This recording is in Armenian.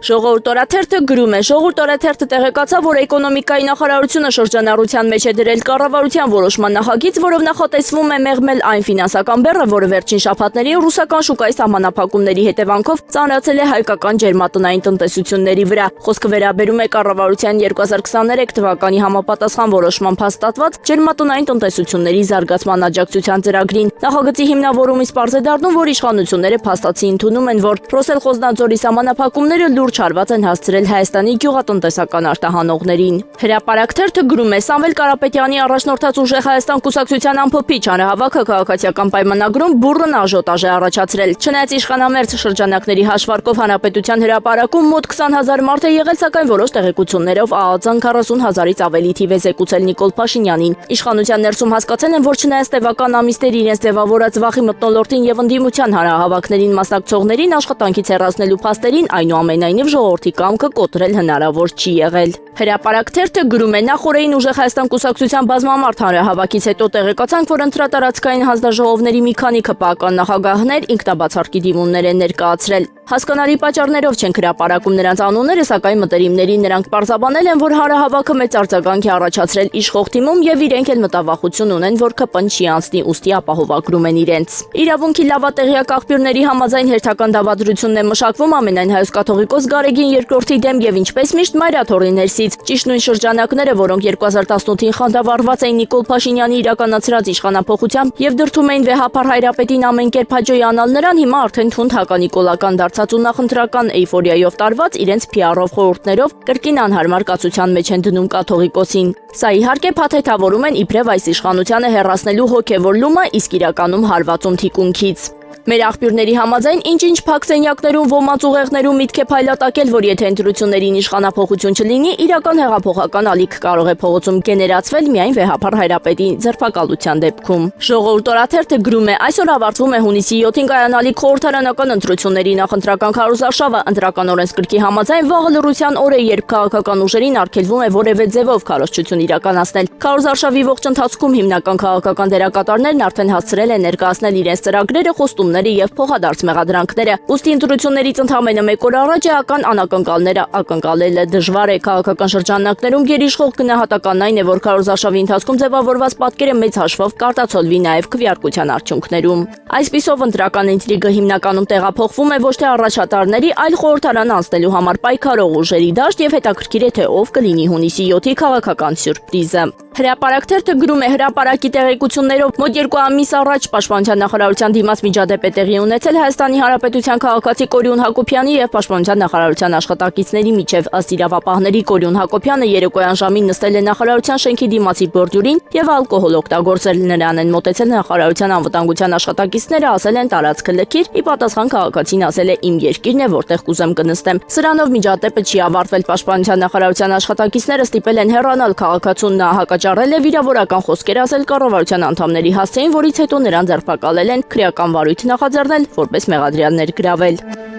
Ժողովուրդ օրաթերթը գրում է. Ժողովուրդ օրաթերթը տեղեկացավ, որ էկոնոմիկայի նախարարությունը շրջանառության մեջ է դրել կառավարության որոշման նախագիծ, որով նախատեսվում է մեղմել այն ֆինանսական բեռը, որը վերջին շաբաթներին ռուսական շուկայի սահմանափակումների հետևանքով ծանրացել է հայկական ջերմատնային տնտեսությունների վրա։ Խոսքը վերաբերում է կառավարության 2023 թվականի համապատասխան որոշմամբ հաստատված ջերմատնային տնտեսությունների զարգացման աջակցության ծրագրին։ Նախագծի հիմնավորումից պարզ է դառնում, որ իշխանությունները փաստացի ընդունում են, որ Ռոսել-Խոզնաձորի սահմանափակումները լուրջ հարված են հասցրել Հայաստանի գյուղատնտեսական արտահանողներին։ Հրապարակ թերթը գրում է. Սամվել Կարապետյանի առաջնորդած ուժեղ Հայաստան կուսակցության ամփոփիչ հանրահավաքը քաղաքացիական պայմանագրում բուռն աժոտաժ է առաջացրել։ Չնայած իշխանամերձ շրջանակների հաշվարկով հանրապետության հրապարակում մոտ 20,000 մարդ է եղել, սակայն որոշ տեղեկություններով ԱԱԾ-ն 40,000-ից ավելի թիվ է զեկուցել Նիկոլ Փաշինյանին։ Իշխանության ներսում հասկացել են, որ չնայած տևական ամիսների իրենց ձևավորած վախի մթնոլորտին եւ ընդդիմության հանրահավաքներին մասնակցողներին աշխատանքից հեռացնելու փաստերին, այնուամենայնիվ ժողովրդի կամքը կոտրել հնարավոր չի եղել։ Հրապարակ թերթը գրում է. Նախորդին ուժեղ Հայաստան կուսակցության բազմամարդ հանրահավաքից հետո տեղեկացանք, որ ընտրատարածքային հանձնաժողովների մի քանի ԿՊԱ-ական նախագահներ ինքնաբացարկի դիմումներ են ներկայացրել։ Հասկանալի պատճառներով չեն հրապարակում նրանց անունները, սակայն մտերիմներին նրանք պարզաբանել են, որ հանրահավաքը մեծ արձագանք է առաջացրել իշխող թիմում եւ իրենք էլ մտավախություն ունեն, որ ԿՊ-ն չի անցնի, ուստի ապահովագրում են իրենց։ Իրավունքի լավատեղյակ աղբյուրների համաձայն հերթական դավադրությունն է մշակվում ամենայն հայոց կաթողիկոս Գարեգին II-ի դեմ եւ ինչպես միշտ Մայրաթորի ներսից։ Ճիշտ նույն շրջանակները, որոնք 2018-ին խանդավառված էին Նիկոլ Փաշինյանի իրականացրած իշխանափոխությամբ եւ դրդում էին վեհապար Հայրապետին ամեն կերպ հաջողանալ նրան, հիմա արդեն թունդ հականիկոլական դարձած ու նախընտրական էյֆորիայով տարված իրենց PR-ով խորհուրդներով կրկին անհարմար կացության մեջ են դնում կաթողիկոսին։ Սա իհարկե փաթեթավորում են իբրև այս իշխանությանը հեռացնելու հոգևոր լումը, իսկ իրականում հարվածում թիկունքից։ Մեր աղբյուրների համաձայն ինչ-ինչ փակ սենյակներում ոմանց ուղեղներում միտք է փայլատակել, որ եթե ընտրություններին իշխանափոխություն չլինի, իրական հեղափոխական ալիք կարող է փողոցում գեներացվել միայն վեհապար Հայրապետի ձերբակալության դեպքում։ Ժողովուրդ օրաթերթը գրում է. այսօր ավարտվում է հունիսի 7-ին կայանալիք խորհրդարանական ընտրությունների նախընտրական քարոզարշավը։ Ընտրական օրենսգրքի համաձայն վաղը լռության օր է, երբ քաղաքական ուժերին արգելվում է որևէ ձևով քարոզչություն իրականացնել։ Քարոզարշավի ողջ ընթացքում հիմնական քաղաքական դերակատարներն արդեն հասցրել են ներկայացնել իրենց ծրագրերը, խոստումները եւ փոխադարձ մեղադրանքները։ Ուստի ընտրություններից ընդամենը մեկ օր առաջ էական անակնկալները ակնկալելը դժվար է։ Քաղաքական շրջանակներում գերիշխող գնահատականն այն է, որ քարոզարշավի ընթացքում ձևավորված պատկերը մեծ հաշվով կարտացոլվի նաեւ քվեարկության արդյունքներում։ Այսպիսով ընտրական ինտրիգը հիմնականում տեղափոխվում է ոչ թե առաջատարների, այլ խորհրդարան անցնելու համար պայքարող ուժերի դաշտ եւ հետաքրքիր է թե ով կլինի հունիսի 7-ի քաղաքական սյուրպրիզը։ Հրապարակ թերթը գրում է. հրապարակի տեղեկություններով մոտ 2 ամիս առաջ Պաշտպանության նախարարության դիմաց միջադեպ է տեղի ունեցել Հայաստանի Հանրապետության քաղաքացի Կորյուն Հակոբյանի եւ Պաշտպանության նախարարության աշխատակիցների միջև։ Ըստ իրավապահների Կորյուն Հակոբյանը երեկոյան ժամին նստել է նախարարության շենքի դիմացի բորդյուրին եւ ալկոհոլ օգտագործել։ Նրան են մոտեցել նախարարության անվտանգության աշխատակիցները, ասել են տարածքը լքիր, ի պատասխան քաղաքացին ասել է իմ երկիրն է, որտեղ կուզեմ կնստեմ։ Սրանով միջադեպը չի ավարտվել։ Պաշտպանության նախարարության աշխատակիցները ստիպել են հեռանալ քաղաքացուն, նա հակաճառել է, վիրավորական խոսքեր ասել կառավարության անդամների հասցեին, որից հետո նրան ձերբակալել են, քրեական վարույթ նախաձեռնել, որպես մեղադրյալ ներգրավել։